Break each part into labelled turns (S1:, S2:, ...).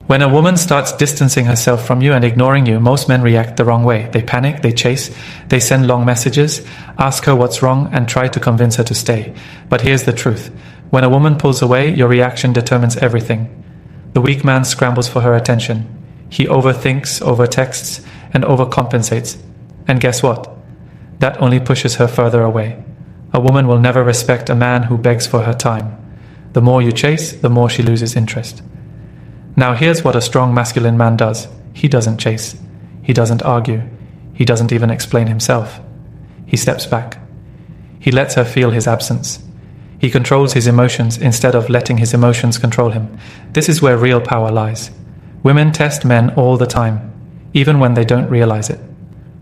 S1: When a woman starts distancing herself from you and ignoring you, most men react the wrong way. They panic, they chase, they send long messages, ask her what's wrong, and try to convince her to stay. But here's the truth. When a woman pulls away, your reaction determines everything. The weak man scrambles for her attention. He overthinks, overtexts, and overcompensates. And guess what? That only pushes her further away. A woman will never respect a man who begs for her time. The more you chase, the more she loses interest. Now here's what a strong masculine man does. He doesn't chase. He doesn't argue. He doesn't even explain himself. He steps back. He lets her feel his absence. He controls his emotions instead of letting his emotions control him. This is where real power lies. Women test men all the time, even when they don't realize it.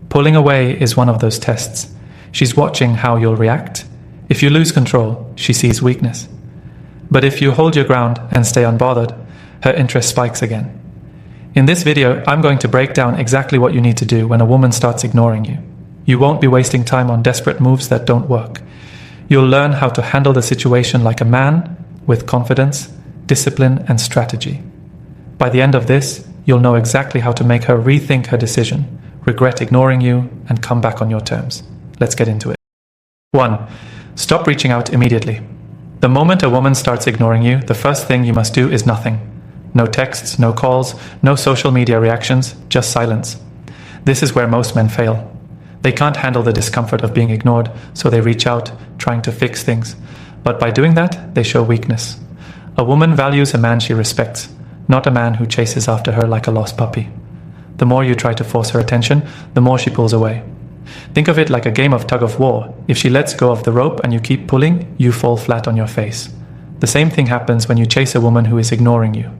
S1: Pulling away is one of those tests. She's watching how you'll react. If you lose control, she sees weakness. But if you hold your ground and stay unbothered, her interest spikes again. In this video, I'm going to break down exactly what you need to do when a woman starts ignoring you. You won't be wasting time on desperate moves that don't work. You'll learn how to handle the situation like a man, with confidence, discipline, and strategy. By the end of this, you'll know exactly how to make her rethink her decision, regret ignoring you, and come back on your terms. Let's get into it. 1. Stop reaching out immediately. The moment a woman starts ignoring you, the first thing you must do is nothing. No texts, no calls, no social media reactions, just silence. This is where most men fail. They can't handle the discomfort of being ignored, so they reach out, trying to fix things. But by doing that, they show weakness. A woman values a man she respects, not a man who chases after her like a lost puppy. The more you try to force her attention, the more she pulls away. Think of it like a game of tug-of-war. If she lets go of the rope and you keep pulling, you fall flat on your face. The same thing happens when you chase a woman who is ignoring you.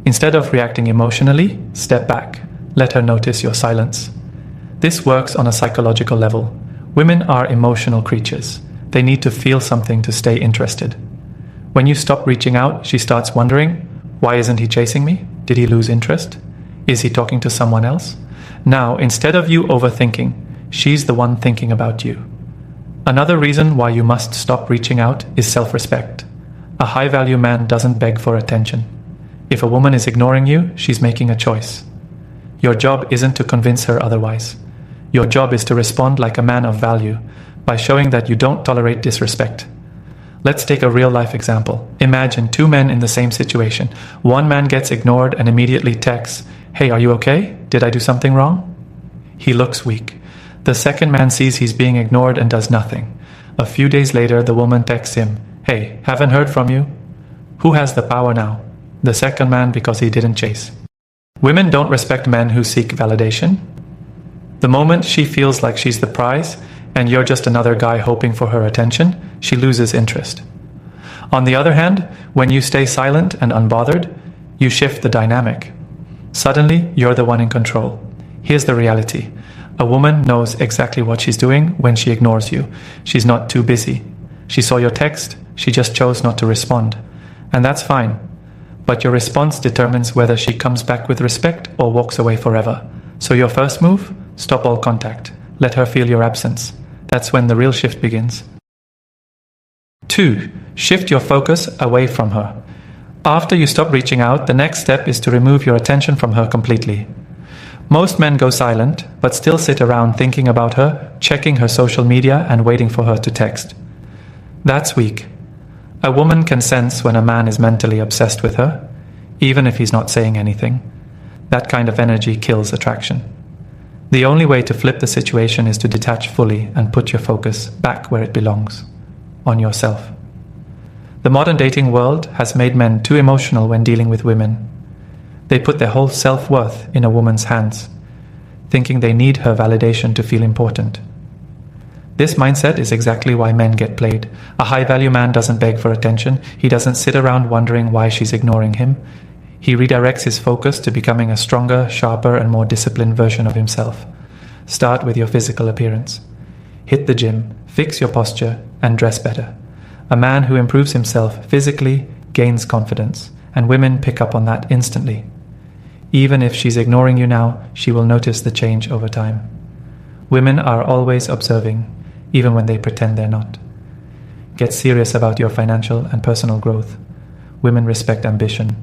S1: Instead of reacting emotionally, step back. Let her notice your silence. This works on a psychological level. Women are emotional creatures. They need to feel something to stay interested. When you stop reaching out, she starts wondering, why isn't he chasing me? Did he lose interest? Is he talking to someone else? Now, instead of you overthinking, she's the one thinking about you. Another reason why you must stop reaching out is self-respect. A high-value man doesn't beg for attention. If a woman is ignoring you, she's making a choice. Your job isn't to convince her otherwise. Your job is to respond like a man of value, by showing that you don't tolerate disrespect. Let's take a real-life example. Imagine two men in the same situation. One man gets ignored and immediately texts, "Hey, are you okay? Did I do something wrong?" He looks weak. The second man sees he's being ignored and does nothing. A few days later, the woman texts him, "Hey, haven't heard from you?" Who has the power now? The second man, because he didn't chase. Women don't respect men who seek validation. The moment she feels like she's the prize and you're just another guy hoping for her attention, she loses interest. On the other hand, when you stay silent and unbothered, you shift the dynamic. Suddenly, you're the one in control. Here's the reality. A woman knows exactly what she's doing when she ignores you. She's not too busy. She saw your text, she just chose not to respond. And that's fine. But your response determines whether she comes back with respect or walks away forever. So your first move? Stop all contact. Let her feel your absence. That's when the real shift begins. 2. Shift your focus away from her. After you stop reaching out, the next step is to remove your attention from her completely. Most men go silent, but still sit around thinking about her, checking her social media and waiting for her to text. That's weak. A woman can sense when a man is mentally obsessed with her, even if he's not saying anything. That kind of energy kills attraction. The only way to flip the situation is to detach fully and put your focus back where it belongs, on yourself. The modern dating world has made men too emotional when dealing with women. They put their whole self-worth in a woman's hands, thinking they need her validation to feel important. This mindset is exactly why men get played. A high-value man doesn't beg for attention. He doesn't sit around wondering why she's ignoring him. He redirects his focus to becoming a stronger, sharper, and more disciplined version of himself. Start with your physical appearance. Hit the gym, fix your posture, and dress better. A man who improves himself physically gains confidence, and women pick up on that instantly. Even if she's ignoring you now, she will notice the change over time. Women are always observing, even when they pretend they're not. Get serious about your financial and personal growth. Women respect ambition.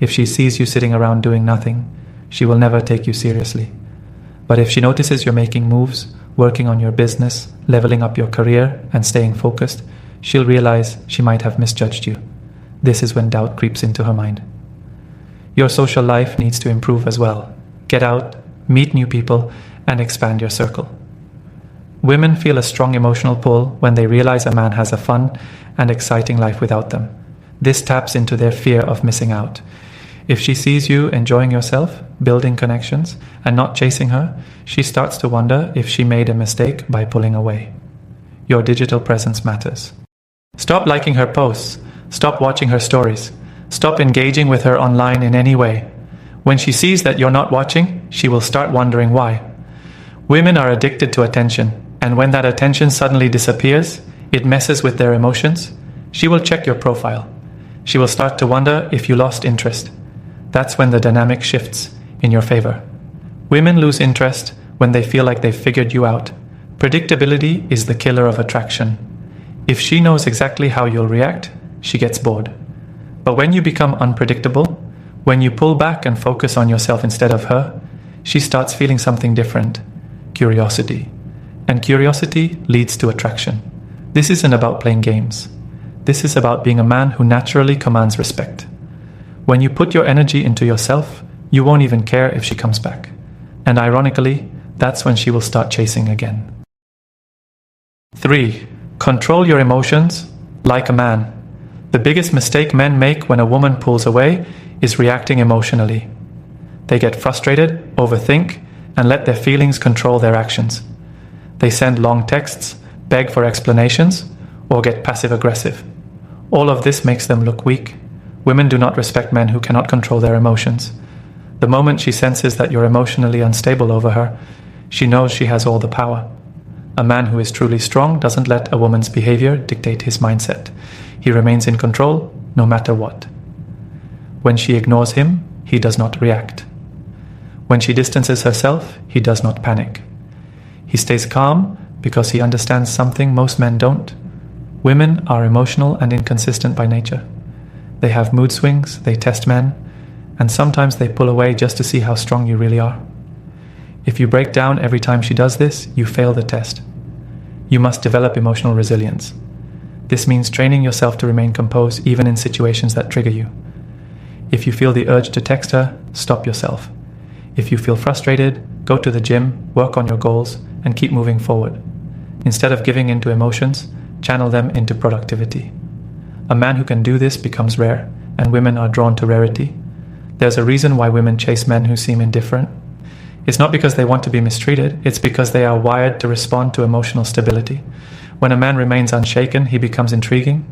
S1: If she sees you sitting around doing nothing, she will never take you seriously. But if she notices you're making moves, working on your business, leveling up your career, and staying focused, she'll realize she might have misjudged you. This is when doubt creeps into her mind. Your social life needs to improve as well. Get out, meet new people, and expand your circle. Women feel a strong emotional pull when they realize a man has a fun and exciting life without them. This taps into their fear of missing out. If she sees you enjoying yourself, building connections, and not chasing her, she starts to wonder if she made a mistake by pulling away. Your digital presence matters. Stop liking her posts. Stop watching her stories. Stop engaging with her online in any way. When she sees that you're not watching, she will start wondering why. Women are addicted to attention, and when that attention suddenly disappears, it messes with their emotions. She will check your profile. She will start to wonder if you lost interest. That's when the dynamic shifts in your favor. Women lose interest when they feel like they've figured you out. Predictability is the killer of attraction. If she knows exactly how you'll react, she gets bored. But when you become unpredictable, when you pull back and focus on yourself instead of her, she starts feeling something different, curiosity. And curiosity leads to attraction. This isn't about playing games. This is about being a man who naturally commands respect. When you put your energy into yourself, you won't even care if she comes back. And ironically, that's when she will start chasing again. 3. Control your emotions like a man. The biggest mistake men make when a woman pulls away is reacting emotionally. They get frustrated, overthink, and let their feelings control their actions. They send long texts, beg for explanations, or get passive-aggressive. All of this makes them look weak. Women do not respect men who cannot control their emotions. The moment she senses that you're emotionally unstable over her, she knows she has all the power. A man who is truly strong doesn't let a woman's behavior dictate his mindset. He remains in control no matter what. When she ignores him, he does not react. When she distances herself, he does not panic. He stays calm because he understands something most men don't. Women are emotional and inconsistent by nature. They have mood swings, they test men, and sometimes they pull away just to see how strong you really are. If you break down every time she does this, you fail the test. You must develop emotional resilience. This means training yourself to remain composed even in situations that trigger you. If you feel the urge to text her, stop yourself. If you feel frustrated, go to the gym, work on your goals, and keep moving forward. Instead of giving into emotions, channel them into productivity. A man who can do this becomes rare, and women are drawn to rarity. There's a reason why women chase men who seem indifferent. It's not because they want to be mistreated, it's because they are wired to respond to emotional stability. When a man remains unshaken, he becomes intriguing.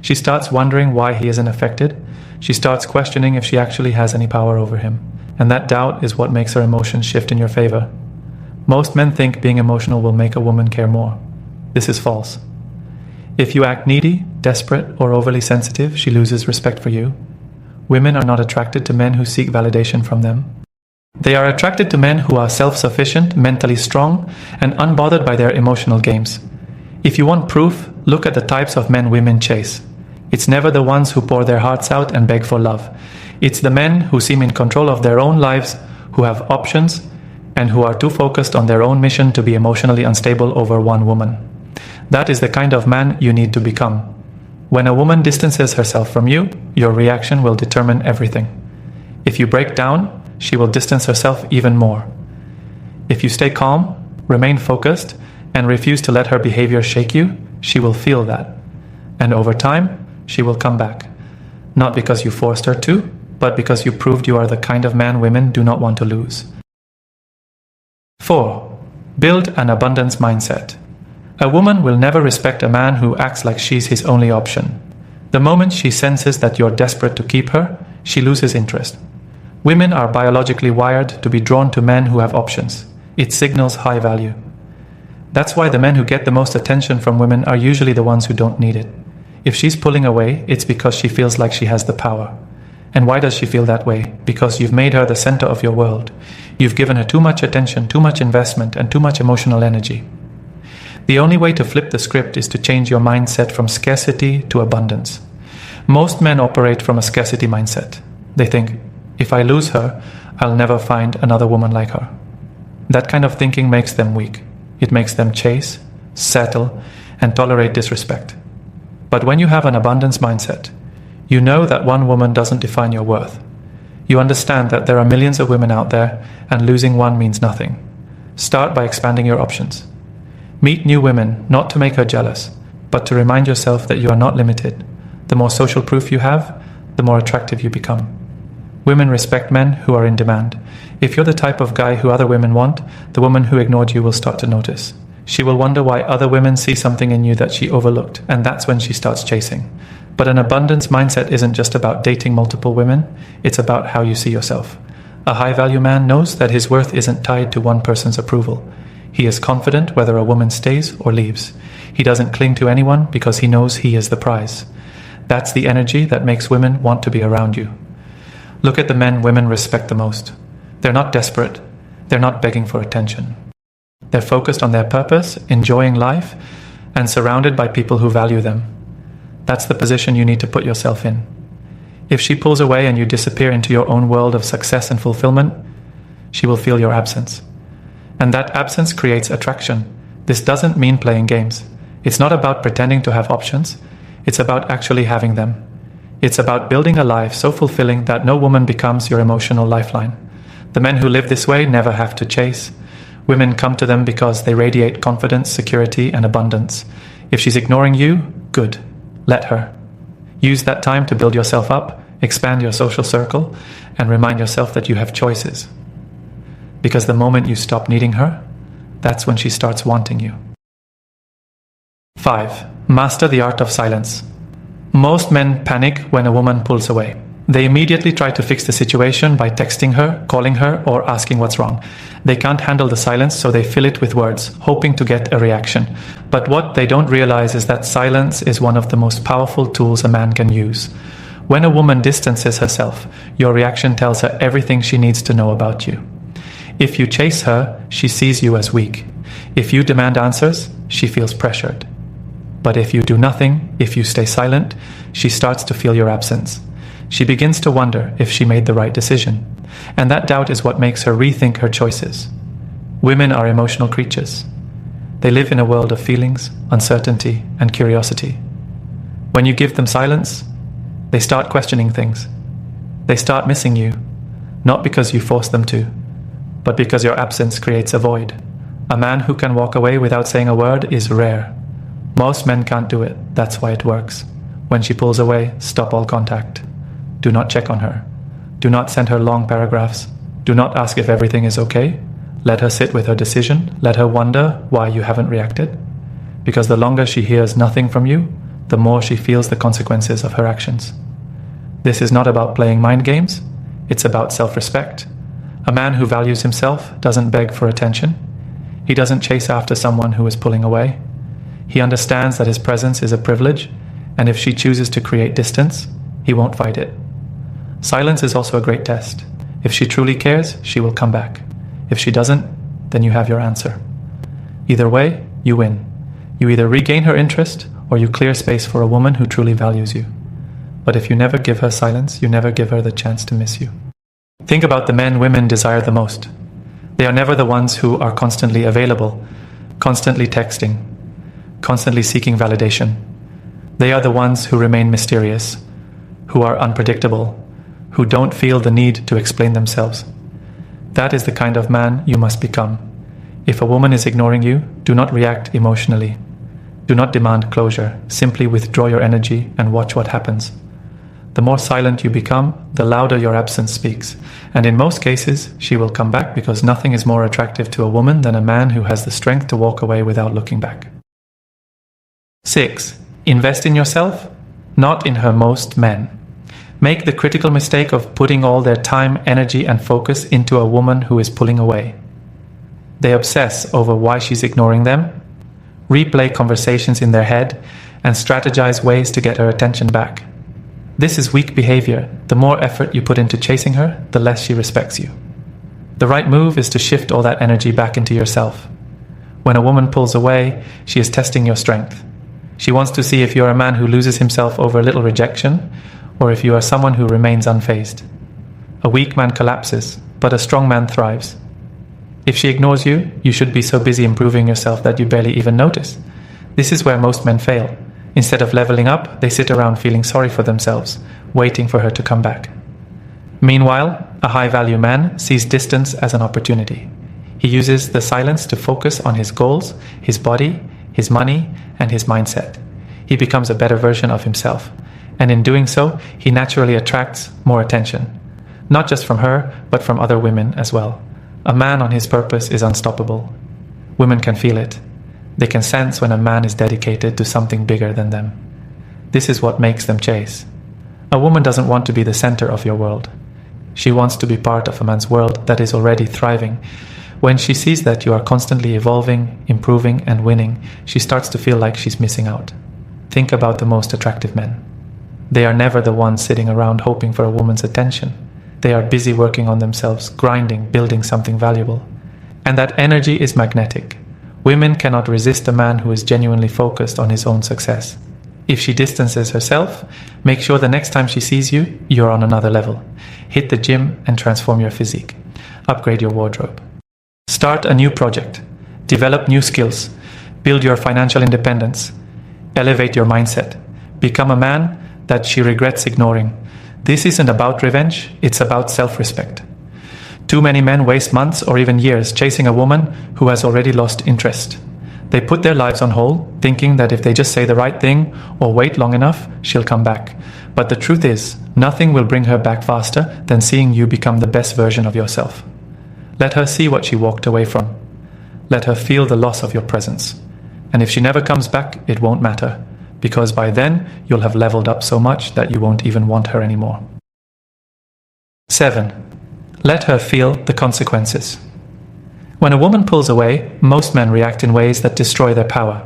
S1: She starts wondering why he isn't affected. She starts questioning if she actually has any power over him. And that doubt is what makes her emotions shift in your favor. Most men think being emotional will make a woman care more. This is false. If you act needy, desperate, or overly sensitive, she loses respect for you. Women are not attracted to men who seek validation from them. They are attracted to men who are self-sufficient, mentally strong, and unbothered by their emotional games. If you want proof, look at the types of men women chase. It's never the ones who pour their hearts out and beg for love. It's the men who seem in control of their own lives, who have options, and who are too focused on their own mission to be emotionally unstable over one woman. That is the kind of man you need to become. When a woman distances herself from you, your reaction will determine everything. If you break down, she will distance herself even more. If you stay calm, remain focused, and refuse to let her behavior shake you, she will feel that. And over time, she will come back. Not because you forced her to, but because you proved you are the kind of man women do not want to lose. 4. Build an abundance mindset. A woman will never respect a man who acts like she's his only option. The moment she senses that you're desperate to keep her, she loses interest. Women are biologically wired to be drawn to men who have options. It signals high value. That's why the men who get the most attention from women are usually the ones who don't need it. If she's pulling away, it's because she feels like she has the power. And why does she feel that way? Because you've made her the center of your world. You've given her too much attention, too much investment, and too much emotional energy. The only way to flip the script is to change your mindset from scarcity to abundance. Most men operate from a scarcity mindset. They think, if I lose her, I'll never find another woman like her. That kind of thinking makes them weak. It makes them chase, settle, and tolerate disrespect. But when you have an abundance mindset, you know that one woman doesn't define your worth. You understand that there are millions of women out there, and losing one means nothing. Start by expanding your options. Meet new women, not to make her jealous, but to remind yourself that you are not limited. The more social proof you have, the more attractive you become. Women respect men who are in demand. If you're the type of guy who other women want, the woman who ignored you will start to notice. She will wonder why other women see something in you that she overlooked, and that's when she starts chasing. But an abundance mindset isn't just about dating multiple women, it's about how you see yourself. A high-value man knows that his worth isn't tied to one person's approval. He is confident whether a woman stays or leaves. He doesn't cling to anyone because he knows he is the prize. That's the energy that makes women want to be around you. Look at the men women respect the most. They're not desperate. They're not begging for attention. They're focused on their purpose, enjoying life, and surrounded by people who value them. That's the position you need to put yourself in. If she pulls away and you disappear into your own world of success and fulfillment, she will feel your absence. And that absence creates attraction. This doesn't mean playing games. It's not about pretending to have options. It's about actually having them. It's about building a life so fulfilling that no woman becomes your emotional lifeline. The men who live this way never have to chase. Women come to them because they radiate confidence, security, and abundance. If she's ignoring you, good. Let her. Use that time to build yourself up, expand your social circle, and remind yourself that you have choices. Because the moment you stop needing her, that's when she starts wanting you. 5. Master the art of silence. Most men panic when a woman pulls away. They immediately try to fix the situation by texting her, calling her, or asking what's wrong. They can't handle the silence, so they fill it with words, hoping to get a reaction. But what they don't realize is that silence is one of the most powerful tools a man can use. When a woman distances herself, your reaction tells her everything she needs to know about you. If you chase her, she sees you as weak. If you demand answers, she feels pressured. But if you do nothing, if you stay silent, she starts to feel your absence. She begins to wonder if she made the right decision. And that doubt is what makes her rethink her choices. Women are emotional creatures. They live in a world of feelings, uncertainty, and curiosity. When you give them silence, they start questioning things. They start missing you, not because you force them to, but because your absence creates a void. A man who can walk away without saying a word is rare. Most men can't do it, that's why it works. When she pulls away, stop all contact. Do not check on her. Do not send her long paragraphs. Do not ask if everything is okay. Let her sit with her decision. Let her wonder why you haven't reacted. Because the longer she hears nothing from you, the more she feels the consequences of her actions. This is not about playing mind games. It's about self-respect. A man who values himself doesn't beg for attention. He doesn't chase after someone who is pulling away. He understands that his presence is a privilege, and if she chooses to create distance, he won't fight it. Silence is also a great test. If she truly cares, she will come back. If she doesn't, then you have your answer. Either way, you win. You either regain her interest, or you clear space for a woman who truly values you. But if you never give her silence, you never give her the chance to miss you. Think about the men women desire the most. They are never the ones who are constantly available, constantly texting, constantly seeking validation. They are the ones who remain mysterious, who are unpredictable, who don't feel the need to explain themselves. That is the kind of man you must become. If a woman is ignoring you, do not react emotionally. Do not demand closure. Simply withdraw your energy and watch what happens. The more silent you become, the louder your absence speaks. And in most cases, she will come back because nothing is more attractive to a woman than a man who has the strength to walk away without looking back. 6. Invest in yourself, not in her most men. Make the critical mistake of putting all their time, energy, and focus into a woman who is pulling away. They obsess over why she's ignoring them, replay conversations in their head, and strategize ways to get her attention back. This is weak behavior. The more effort you put into chasing her, the less she respects you. The right move is to shift all that energy back into yourself. When a woman pulls away, she is testing your strength. She wants to see if you're a man who loses himself over a little rejection, or if you are someone who remains unfazed. A weak man collapses, but a strong man thrives. If she ignores you, you should be so busy improving yourself that you barely even notice. This is where most men fail. Instead of leveling up, they sit around feeling sorry for themselves, waiting for her to come back. Meanwhile, a high-value man sees distance as an opportunity. He uses the silence to focus on his goals, his body, his money, and his mindset. He becomes a better version of himself, and in doing so, he naturally attracts more attention. Not just from her, but from other women as well. A man on his purpose is unstoppable. Women can feel it. They can sense when a man is dedicated to something bigger than them. This is what makes them chase. A woman doesn't want to be the center of your world. She wants to be part of a man's world that is already thriving. When she sees that you are constantly evolving, improving, and winning, she starts to feel like she's missing out. Think about the most attractive men. They are never the ones sitting around hoping for a woman's attention. They are busy working on themselves, grinding, building something valuable. And that energy is magnetic. Women cannot resist a man who is genuinely focused on his own success. If she distances herself, make sure the next time she sees you, you're on another level. Hit the gym and transform your physique. Upgrade your wardrobe. Start a new project. Develop new skills. Build your financial independence. Elevate your mindset. Become a man that she regrets ignoring. This isn't about revenge, it's about self-respect. Too many men waste months or even years chasing a woman who has already lost interest. They put their lives on hold, thinking that if they just say the right thing or wait long enough, she'll come back. But the truth is, nothing will bring her back faster than seeing you become the best version of yourself. Let her see what she walked away from. Let her feel the loss of your presence. And if she never comes back, it won't matter, because by then you'll have leveled up so much that you won't even want her anymore. 7. Let her feel the consequences. When a woman pulls away, most men react in ways that destroy their power.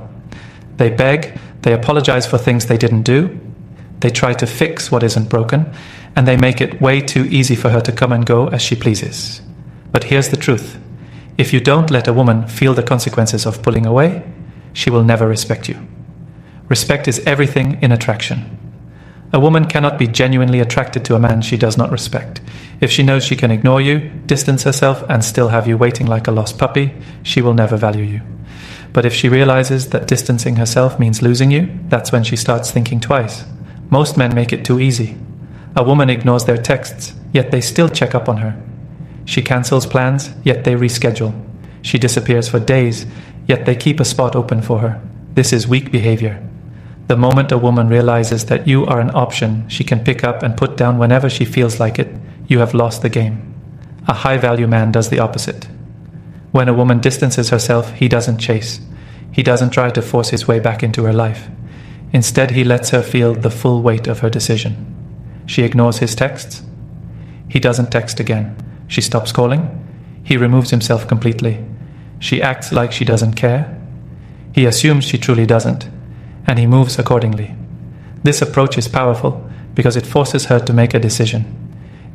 S1: They beg, they apologize for things they didn't do, they try to fix what isn't broken, and they make it way too easy for her to come and go as she pleases. But here's the truth. If you don't let a woman feel the consequences of pulling away, she will never respect you. Respect is everything in attraction. A woman cannot be genuinely attracted to a man she does not respect. If she knows she can ignore you, distance herself, and still have you waiting like a lost puppy, she will never value you. But if she realizes that distancing herself means losing you, that's when she starts thinking twice. Most men make it too easy. A woman ignores their texts, yet they still check up on her. She cancels plans, yet they reschedule. She disappears for days, yet they keep a spot open for her. This is weak behavior. The moment a woman realizes that you are an option she can pick up and put down whenever she feels like it, you have lost the game. A high-value man does the opposite. When a woman distances herself, he doesn't chase. He doesn't try to force his way back into her life. Instead, he lets her feel the full weight of her decision. She ignores his texts. He doesn't text again. She stops calling. He removes himself completely. She acts like she doesn't care. He assumes she truly doesn't, and he moves accordingly. This approach is powerful because it forces her to make a decision.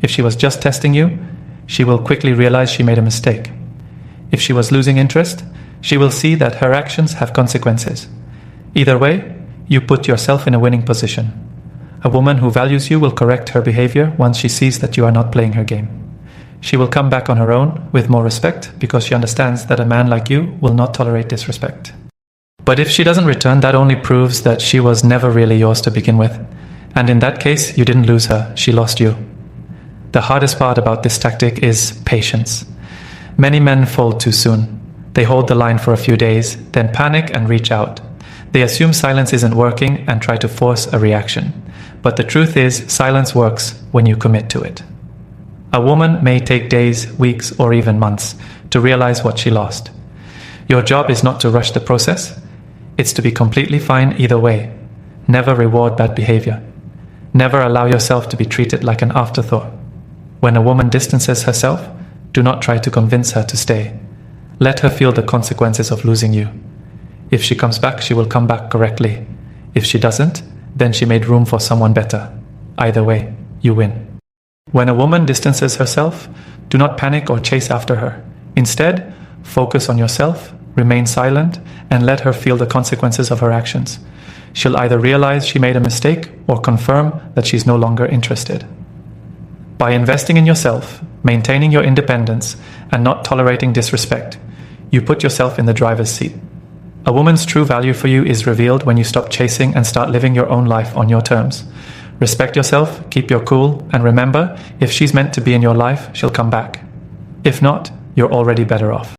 S1: If she was just testing you, she will quickly realize she made a mistake. If she was losing interest, she will see that her actions have consequences. Either way, you put yourself in a winning position. A woman who values you will correct her behavior once she sees that you are not playing her game. She will come back on her own with more respect because she understands that a man like you will not tolerate disrespect. But if she doesn't return, that only proves that she was never really yours to begin with. And in that case, you didn't lose her, she lost you. The hardest part about this tactic is patience. Many men fold too soon. They hold the line for a few days, then panic and reach out. They assume silence isn't working and try to force a reaction. But the truth is, silence works when you commit to it. A woman may take days, weeks, or even months to realize what she lost. Your job is not to rush the process. It's to be completely fine either way. Never reward bad behavior. Never allow yourself to be treated like an afterthought. When a woman distances herself, do not try to convince her to stay. Let her feel the consequences of losing you. If she comes back, she will come back correctly. If she doesn't, then she made room for someone better. Either way, you win. When a woman distances herself, do not panic or chase after her. Instead, focus on yourself, remain silent, and let her feel the consequences of her actions. She'll either realize she made a mistake or confirm that she's no longer interested. By investing in yourself, maintaining your independence, and not tolerating disrespect, you put yourself in the driver's seat. A woman's true value for you is revealed when you stop chasing and start living your own life on your terms. Respect yourself, keep your cool, and remember, if she's meant to be in your life, she'll come back. If not, you're already better off.